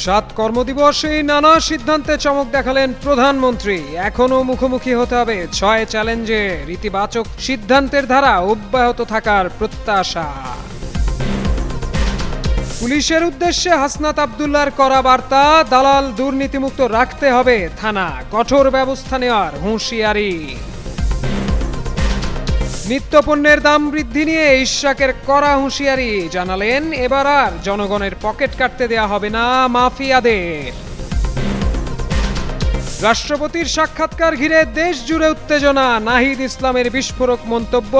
7 কর্মদিবসে নানা সিদ্ধান্তে চমক দেখালেন প্রধানমন্ত্রী। এখনো মুখোমুখি হতে হবে 6 চ্যালেঞ্জে, ইতিবাচক সিদ্ধান্তের ধারা অব্যাহত থাকার প্রত্যাশা। পুলিশের উদ্দেশ্যে হাসনাত আব্দুল্লাহর করা বার্তা, দালাল দুর্নীতিমুক্ত রাখতে হবে থানা, কঠোর ব্যবস্থা নেওয়ার হুঁশিয়ারি। নিত্যপণ্যের দাম বৃদ্ধি নিয়ে ইশরাকের কড়া হুঁশিয়ারি, জানালেন এবার আর জনগণের পকেট কাটতে দেয়া হবে না মাফিয়াদের। রাষ্ট্রপতির সাক্ষাৎকার ঘিরে দেশ জুড়ে উত্তেজনা, নাহিদ ইসলামের বিস্ফোরক মন্তব্য,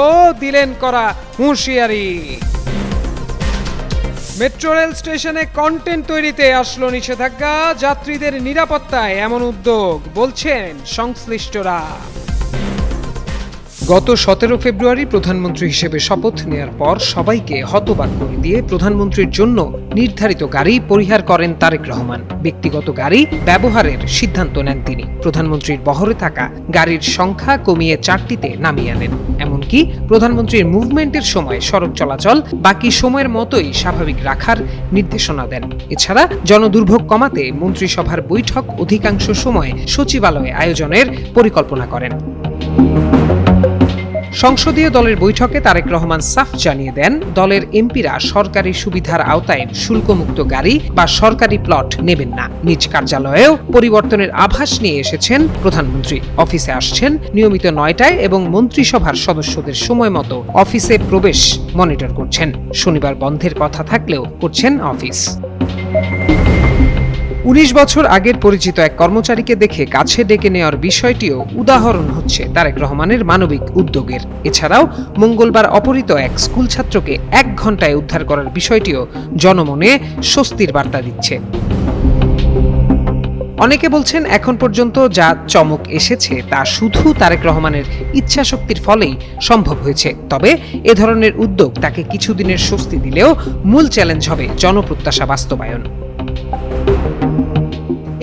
দিলেন করা হুঁশিয়ারি। মেট্রো রেল স্টেশনে কন্টেন্ট তৈরিতে আসলো নিষেধাজ্ঞা, যাত্রীদের নিরাপত্তায় এমন উদ্যোগ, বলছেন সংশ্লিষ্টরা। গত 17 ফেব্রুয়ারি প্রধানমন্ত্রী হিসেবে শপথ নেয়ার পর সবাইকে হতবাক করে দিয়ে প্রধানমন্ত্রীর জন্য নির্ধারিত গাড়ি পরিহার করেন তারেক রহমান। ব্যক্তিগত গাড়ি ব্যবহারের সিদ্ধান্ত নেন তিনি। প্রধানমন্ত্রীর বহরে থাকা গাড়ির সংখ্যা কমিয়ে 4টিতে নামিয়ে আনেন। এমনকি প্রধানমন্ত্রীর মুভমেন্টের সময় সড়ক চলাচল বাকি সময়ের মতোই স্বাভাবিক রাখার নির্দেশনা দেন। এছাড়া জনদুর্ভোগ কমাতে মন্ত্রিসভার বৈঠক অধিকাংশ সময় সচিবালয়ে আয়োজনের পরিকল্পনা করেন। সংসদীয় দলের বৈঠকে তারেক রহমান সাফ জানিয়ে দেন, দলের এমপিরা সরকারি সুবিধার আওতায় শুল্কমুক্ত গাড়ি বা সরকারি প্লট নেবেন না। নিজ কার্যালয়েও পরিবর্তনের আভাস নিয়ে এসেছেন প্রধানমন্ত্রী। অফিসে আসছেন নিয়মিত 9টায় এবং মন্ত্রিসভার সদস্যদের সময় মতো অফিসে প্রবেশ মনিটর করছেন। শনিবার বন্ধের কথা থাকলেও করছেন অফিস। 19 বছর আগের পরিচিত এক কর্মচারীকে দেখে কাছে ডেকে নেওয়ার বিষয়টিও উদাহরণ হচ্ছে তারেক রহমানের মানবিক উদ্যোগের। এছাড়াও মঙ্গলবার অপহৃত এক স্কুল ছাত্রকে 1 ঘন্টায় উদ্ধার করার বিষয়টিও জনমনে স্বস্তির বার্তা দিচ্ছে। অনেকে বলছেন এখন পর্যন্ত যা চমক এসেছে তা শুধু তারেক রহমানের ইচ্ছাশক্তির ফলেই সম্ভব হয়েছে। তবে এ ধরনের উদ্যোগ তাকে কিছুদিনের স্বস্তি দিলেও মূল চ্যালেঞ্জ হবে জনপ্রত্যাশা বাস্তবায়ন।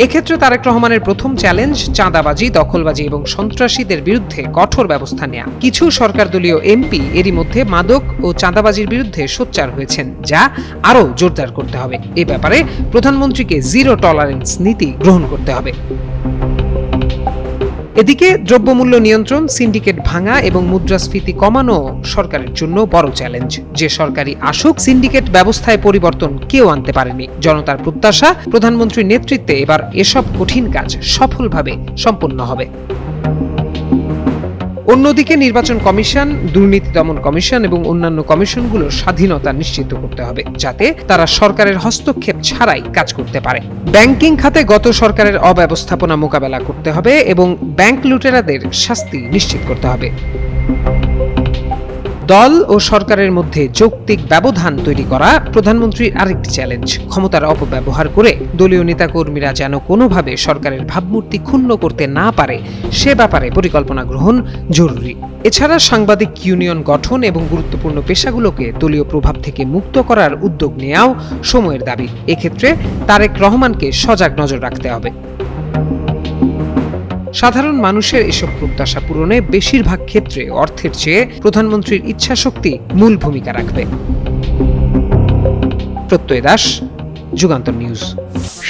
এক্ষেত্রে তারেক রহমানের প্রথম চ্যালেঞ্জ চাঁদাবাজি, দখলবাজি এবং সন্ত্রাসীদের বিরুদ্ধে কঠোর ব্যবস্থা নেওয়া। কিছু সরকার দলীয় এমপি এরই মধ্যে মাদক ও চাঁদাবাজির বিরুদ্ধে সোচ্চার হয়েছেন, যা আরও জোরদার করতে হবে। এ ব্যাপারে প্রধানমন্ত্রীকে জিরো টলারেন্স নীতি গ্রহণ করতে হবে। এদিকে দ্রব্যমূল্য নিয়ন্ত্রণ, সিন্ডিকেট ভাঙা এবং মুদ্রাস্ফীতি কমানো সরকারের জন্য বড় চ্যালেঞ্জ। যে সরকারি আসুক, সিন্ডিকেট ব্যবস্থায় পরিবর্তন কেউ আনতে পারেনি। জনতার প্রত্যাশা, প্রধানমন্ত্রীর নেতৃত্বে এবার এসব কঠিন কাজ সফলভাবে সম্পন্ন হবে। অন্যদিকে নির্বাচন কমিশন, দুর্নীতি দমন কমিশন এবং অন্যান্য কমিশনগুলোর স্বাধীনতা নিশ্চিত করতে হবে, যাতে তারা সরকারের হস্তক্ষেপ ছাড়াই কাজ করতে পারে। ব্যাংকিং খাতে গত সরকারের অব্যবস্থাপনা মোকাবেলা করতে হবে এবং ব্যাংক লুটেরাদের শাস্তি নিশ্চিত করতে হবে। দল ও সরকারের মধ্যে যৌক্তিক ব্যবধান তৈরি করা প্রধানমন্ত্রীর আরেকটি চ্যালেঞ্জ। ক্ষমতার অপব্যবহার করে দলীয় নেতাকর্মীরা যেন কোনোভাবে সরকারের ভাবমূর্তি ক্ষুণ্ণ করতে না পারে, সে ব্যাপারে পরিকল্পনা গ্রহণ জরুরি। এছাড়া সাংবাদিক ইউনিয়ন গঠন এবং গুরুত্বপূর্ণ পেশাগুলোকে দলীয় প্রভাব থেকে মুক্ত করার উদ্যোগ নেওয়াও সময়ের দাবি। এক্ষেত্রে তারেক রহমানকে সজাগ নজর রাখতে হবে। সাধারণ মানুষের এসব প্রত্যাশা পূরণে বেশিরভাগ ক্ষেত্রে অর্থের চেয়ে প্রধানমন্ত্রীর ইচ্ছাশক্তি মূল ভূমিকা রাখবে। প্রত্যয় দাস, যুগান্তর নিউজ।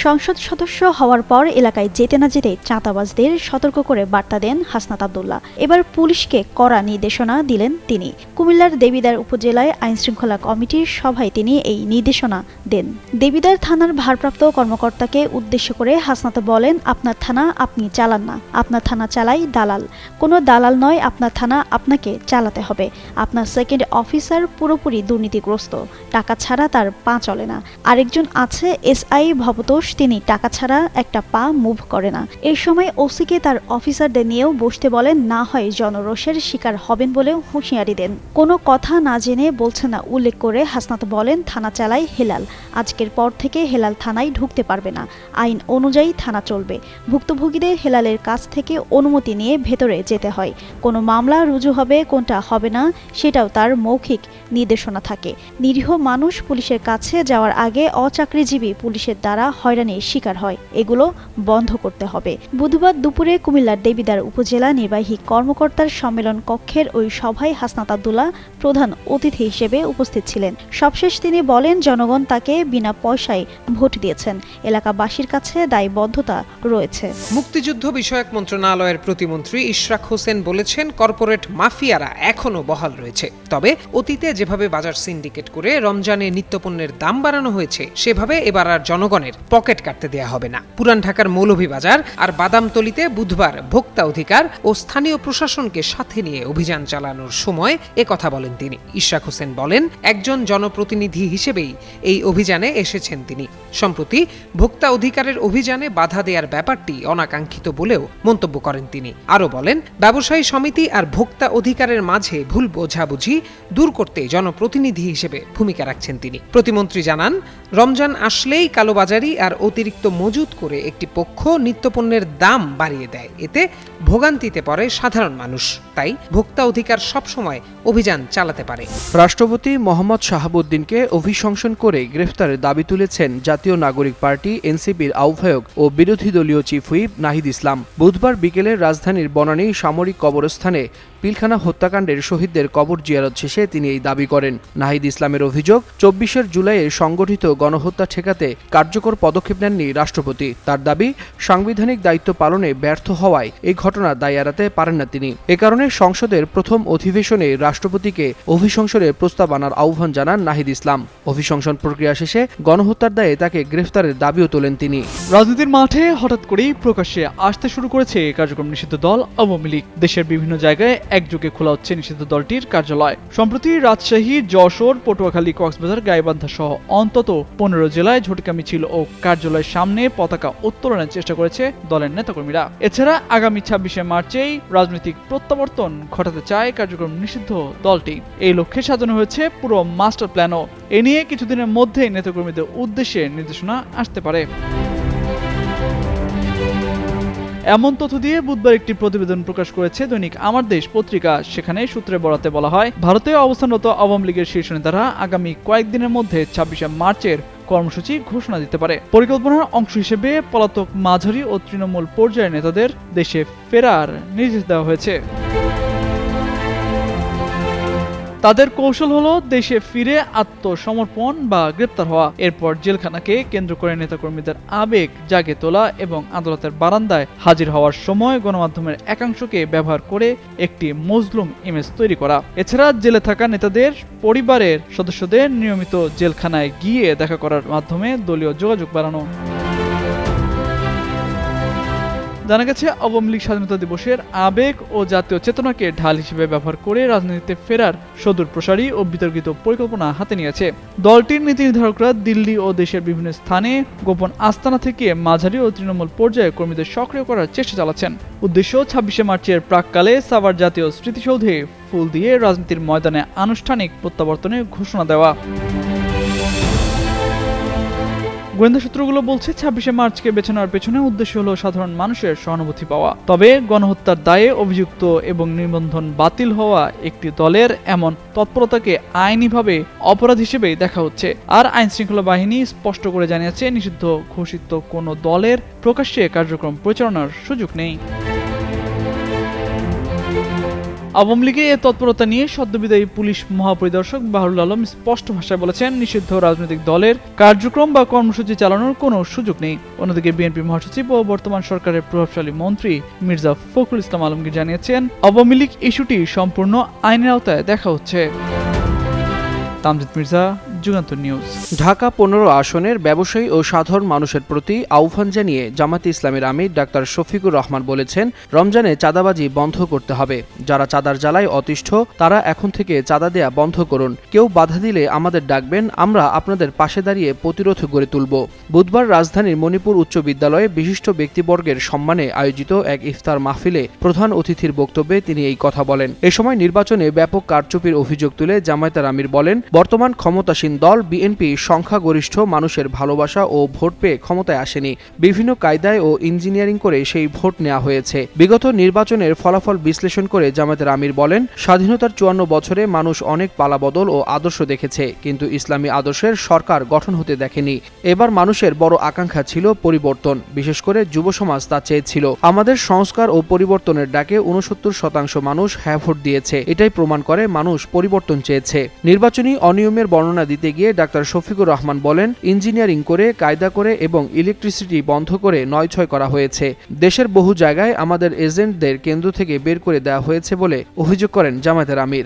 সংসদ সদস্য হওয়ার পর এলাকায় যেতে না যেতে চাঁদাবাজদের সতর্ক করে বার্তা দেন হাসনাত আব্দুল্লাহ। এবার পুলিশকে কড়া নির্দেশনা দিলেন তিনি। কুমিল্লার দেবিদ্বার উপজেলায় আইনশৃঙ্খলা কমিটির সভায় তিনি এই নির্দেশনা দেন। দেবিদ্বার থানার ভারপ্রাপ্ত কর্মকর্তাকে উদ্দেশ্য করে হাসনাত বলেন, আপনার থানা আপনি চালান না, আপনার থানা চালাই দালাল। কোনো দালাল নয়, আপনার থানা আপনাকে চালাতে হবে। আপনার সেকেন্ড অফিসার পুরোপুরি দুর্নীতিগ্রস্ত, টাকা ছাড়া তার পা চলে না। আরেকজন আছে এসআই ভবতোষ, তিনি টাকা ছাড়া একটা পা মুভ করে না। এই সময় ওসিকে তার অফিসারদের নিয়েও বসতে বলেন, না হয় জনরোষের শিকার হবেন বলেও হুঁশিয়ারি দেন। কোনো কথা না জেনে বলছে না উল্লেখ করে হাসনাত বলেন, থানা চালায় হেলাল, আজকের পর থেকে হেলাল থানায় ঢুকতে পারবে না, আইন অনুযায়ী থানা চলবে। ভুক্তভোগীদের হেলালের কাছ থেকে অনুমতি নিয়ে ভেতরে যেতে হয়। কোনো মামলা রুজু হবে কোনটা হবে না সেটাও তার মৌখিক নির্দেশনা থাকে। নিরীহ মানুষ পুলিশের কাছে যাওয়ার আগে অচাকরিজীবী পুলিশের দ্বারা হয়রানির শিকার হয়, এগুলো বন্ধ করতে হবে। বুধবার দুপুরে কুমিল্লার দেবিদ্বার উপজেলা নির্বাহী কর্মকর্তার সম্মেলন কক্ষের ওই সভায় হাসনাত আব্দুল্লাহ প্রধান অতিথি হিসেবে উপস্থিত ছিলেন। সবশেষ তিনি বলেন, জনগণ তাকে বিনা পয়সায় ভোট দিয়েছেন, এলাকাবাসীর কাছে দায়বদ্ধতা রয়েছে। মুক্তিযুদ্ধ বিষয়ক মন্ত্রণালয়ের প্রতিমন্ত্রী ইশরাক হোসেন বলেছেন, কর্পোরেট মাফিয়ারা এখনো বহাল রয়েছে। তবে অতীতে যেভাবে বাজার সিন্ডিকেট করে রমজানে নিত্যপণ্যের দাম বাড়ানো হয়েছে, সেভাবে এবার আর জনগণের পকেট কাটতে দেয়া হবে না। পুরান ঢাকার মৌলভীবাজার আর বাদামতলীতে বুধবার ভোক্তা অধিকার ও স্থানীয় প্রশাসনকে সাথে নিয়ে অভিযান চালানোর সময় একথা বলেন তিনি। ইশরাক হোসেন বলেন, একজন জনপ্রতিনিধি হিসেবেই এই অভিযানে এসেছেন তিনি। সম্প্রতি ভোক্তা অধিকারের অভিযানে বাধা দেওয়ার ব্যাপারটি অনাকাঙ্ক্ষিত বলেও মন্তব্য করেন তিনি। আরও বলেন, ব্যবসায়ী সমিতি আর ভোক্তা অধিকারের মাঝে ভুল বোঝাবুঝি দূর করতে জনপ্রতিনিধি হিসেবে ভূমিকা রাখছেন তিনি। প্রতিমন্ত্রী জানান, রমজান আসলেই কালোবাজারি আর অতিরিক্ত মজুত করে একটি পক্ষ নিত্যপণ্যের দাম বাড়িয়ে দেয়, এতে ভোগান্তিতে পড়ে সাধারণ মানুষ। তাই ভোক্তা অধিকার সবসময় অভিযান চালাতে পারে। রাষ্ট্রপতি মোহাম্মদ শাহাবুদ্দিনকে অভিশংসন করে গ্রেফতারের দাবি তুলেছেন জাতীয় নাগরিক পার্টি এনসিপির আহ্বায়ক ও বিরোধী দলীয় চিফ হুইপ নাহিদ ইসলাম। বুধবার বিকেলে রাজধানীর বনানী সামরিক কবরস্থানে পিলখানা হত্যাকাণ্ডের শহীদদের কবর জিয়ারত শেষে তিনি এই দাবি করেন। নাহিদ ইসলামের অভিযোগ, ২৪ জুলাইয়ে সংগঠিত গণহত্যা ঠেকাতে কার্যকর পদক্ষেপ নেননি রাষ্ট্রপতি। তার দাবি, সাংবিধানিক দায়িত্ব পালনে ব্যর্থ হওয়ায় এই ঘটনার দায় এড়াতে পারেন না তিনি। এ কারণে সংসদের প্রথম অধিবেশনে রাষ্ট্রপতিকে অভিশংসনের প্রস্তাব আনার আহ্বান জানান নাহিদ ইসলাম। অভিশংসন প্রক্রিয়া শেষে গণহত্যার দায়ে তাকে গ্রেফতারের দাবিও তোলেন তিনি। রাজনীতির মাঠে হঠাৎ করেই প্রকাশ্যে আসতে শুরু করেছে কার্যক্রম নিষিদ্ধ দল আওয়ামী লীগ। দেশের বিভিন্ন জায়গায় একযোগে খোলা হচ্ছে নিষিদ্ধ দলটির কার্যালয়। সম্প্রতি রাজশাহী, যশোর, পটুয়াখালী, কক্সবাজার, গাইবান্ধা সহ অন্তত ১৫ জেলায় ঝটিকা মিছিল ও কার্যালয়ের সামনে পতাকা উত্তোলনের চেষ্টা করেছে দলের নেতাকর্মীরা। এছাড়া আগামী ২৬শে মার্চেই রাজনৈতিক প্রত্যাবর্তন ঘটাতে চায় কার্যক্রম নিষিদ্ধ দলটি। এই লক্ষ্যে সাজানো হয়েছে পুরো মাস্টার প্ল্যানও। এ নিয়ে কিছুদিনের মধ্যেই নেতাকর্মীদের উদ্দেশ্যে নির্দেশনা আসতে পারে। এমন তথ্য দিয়ে বুধবার একটি প্রতিবেদন প্রকাশ করেছে দৈনিক আমার দেশ পত্রিকা। সেখানে সূত্রে বরাতে বলা হয়, ভারতে অবস্থানরত আওয়ামী লীগের শীর্ষ নেতারা আগামী কয়েকদিনের মধ্যে ২৬শে মার্চের কর্মসূচি ঘোষণা দিতে পারে। পরিকল্পনার অংশ হিসেবে পলাতক মাঝারি ও তৃণমূল পর্যায়ের নেতাদের দেশে ফেরার নির্দেশ দেওয়া হয়েছে। তাদের কৌশল হলো দেশে ফিরে আত্মসমর্পণ বা গ্রেপ্তার হওয়া, এরপর জেলখানাকে কেন্দ্র করে নেতাকর্মীদের আবেগ জাগে তোলা এবং আদালতের বারান্দায় হাজির হওয়ার সময় গণমাধ্যমের একাংশকে ব্যবহার করে একটি মজলুম ইমেজ তৈরি করা। এছাড়া জেলে থাকা নেতাদের পরিবারের সদস্যদের নিয়মিত জেলখানায় গিয়ে দেখা করার মাধ্যমে দলীয় যোগাযোগ বাড়ানো। জানা গেছে, আওয়ামী লীগ স্বাধীনতা দিবসের আবেগ ও জাতীয় চেতনাকে ঢাল হিসেবে ব্যবহার করে রাজনীতিতে ফেরার সুদূর প্রসারী ও বিতর্কিত পরিকল্পনা হাতে নিয়েছে। দলটির নীতি নির্ধারকরা দিল্লি ও দেশের বিভিন্ন স্থানে গোপন আস্তানা থেকে মাঝারি ও তৃণমূল পর্যায়ে কর্মীদের সক্রিয় করার চেষ্টা চালাচ্ছেন। উদ্দেশ্য ২৬শে মার্চের প্রাককালে সাভার জাতীয় স্মৃতিসৌধে ফুল দিয়ে রাজনীতির ময়দানে আনুষ্ঠানিক প্রত্যাবর্তনের ঘোষণা দেওয়া। গোয়েন্দা সূত্রগুলো বলছে, ২৬শে মার্চকে বেছে নেওয়ার পেছনে উদ্দেশ্য হলো সাধারণ মানুষের সহানুভূতি পাওয়া। তবে গণহত্যার দায়ে অভিযুক্ত এবং নিবন্ধন বাতিল হওয়া একটি দলের এমন তৎপরতাকে আইনিভাবে অপরাধ হিসেবেই দেখা হচ্ছে। আর আইনশৃঙ্খলা বাহিনী স্পষ্ট করে জানিয়েছে, নিষিদ্ধ ঘোষিত কোনো দলের প্রকাশ্যে কার্যক্রম পরিচালনার সুযোগ নেই। আওয়ামী লীগের এ তৎপরতা নিয়ে সদ্যবিদায়ী পুলিশ মহাপরিদর্শক বাহরুল আলম স্পষ্ট ভাষায় বলেছেন, নিষিদ্ধ রাজনৈতিক দলের কার্যক্রম বা কর্মসূচি চালানোর কোনো সুযোগ নেই। অন্যদিকে বিএনপি মহাসচিব ও বর্তমান সরকারের প্রভাবশালী মন্ত্রী মির্জা ফখরুল ইসলাম আলমগীর জানিয়েছেন, আওয়ামী লীগ ইস্যুটি সম্পূর্ণ আইনের আওতায় দেখা হচ্ছে। তামজিদ মির্জা, যুগান্তর নিউজ। ঢাকা ১৫ আসনের ব্যবসায়ী ও সাধারণ মানুষের প্রতি আহ্বান জানিয়ে জামায়াতে ইসলামীর আমির ডাক্তার শফিকুর রহমান বলেছেন, রমজানে চাঁদাবাজি বন্ধ করতে হবে। যারা চাঁদার জ্বালায় অতিষ্ঠ তারা এখন থেকে চাঁদা দেয়া বন্ধ করুন। কেউ বাধা দিলে আমাদের ডাকবেন, আমরা আপনাদের পাশে দাঁড়িয়ে প্রতিরোধ গড়ে তুলব। বুধবার রাজধানীর মণিপুর উচ্চ বিদ্যালয়ে বিশিষ্ট ব্যক্তিবর্গের সম্মানে আয়োজিত এক ইফতার মাহফিলে প্রধান অতিথির বক্তব্যে তিনি এই কথা বলেন। এ সময় নির্বাচনে ব্যাপক কারচুপির অভিযোগ তুলে জামায়াতের আমির বলেন, বর্তমান ক্ষমতাসীন দল বিএনপি সংখ্যাগরিষ্ঠ মানুষের ভালোবাসা ও ভোট পেয়ে ক্ষমতায় আসেনি। বিভিন্ন কায়দায় ও ইঞ্জিনিয়ারিং করে সেই ভোট নেওয়া হয়েছে। বিগত নির্বাচনের ফলাফল বিশ্লেষণ করে জামায়াতের আমির বলেন, স্বাধীনতার 54 বছরে মানুষ অনেক পালাবদল ও আদর্শ দেখেছে, কিন্তু ইসলামী আদর্শের সরকার গঠন হতে দেখেনি। এবার মানুষের বড় আকাঙ্ক্ষা ছিল পরিবর্তন, বিশেষ করে যুব সমাজ তা চেয়েছিল। আমাদের সংস্কার ও পরিবর্তনের ডাকে 69% মানুষ হ্যাঁ ভোট দিয়েছে। এটাই প্রমাণ করে মানুষ পরিবর্তন চেয়েছে। নির্বাচনী অনিয়মের বর্ণনা দিতে গিয়ে ডাক্তার শফিকুর রহমান বলেন, ইঞ্জিনিয়ারিং করে, কায়দা করে এবং ইলেকট্রিসিটি বন্ধ করে নয়-ছয় করা হয়েছে। দেশের বহু জায়গায় আমাদের এজেন্টদের কেন্দ্র থেকে বের করে দেওয়া হয়েছে বলে অভিযোগ করেন জামায়াতের আমির।